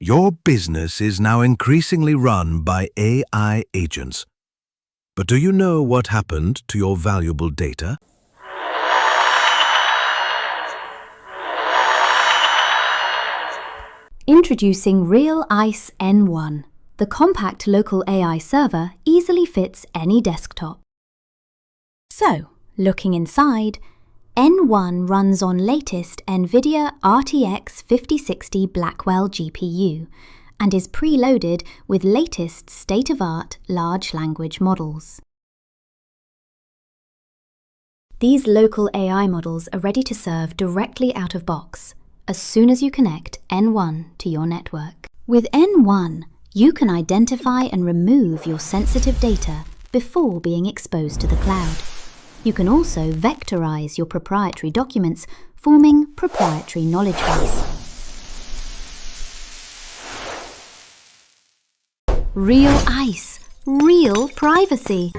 Your business is now increasingly run by AI agents. But do you know what happened to your valuable data? Introducing ryoAIS N1. The compact local AI server easily fits any desktop. So, looking inside, N1 runs on latest Nvidia RTX 5060 Blackwell GPU and is preloaded with latest state-of-art large language models. These local AI models are ready to serve directly out of box as soon as you connect N1 to your network. With N1, you can identify and remove your sensitive data before being exposed to the cloud. You can also vectorize your proprietary documents, forming proprietary knowledge base. ryoAIS, real privacy.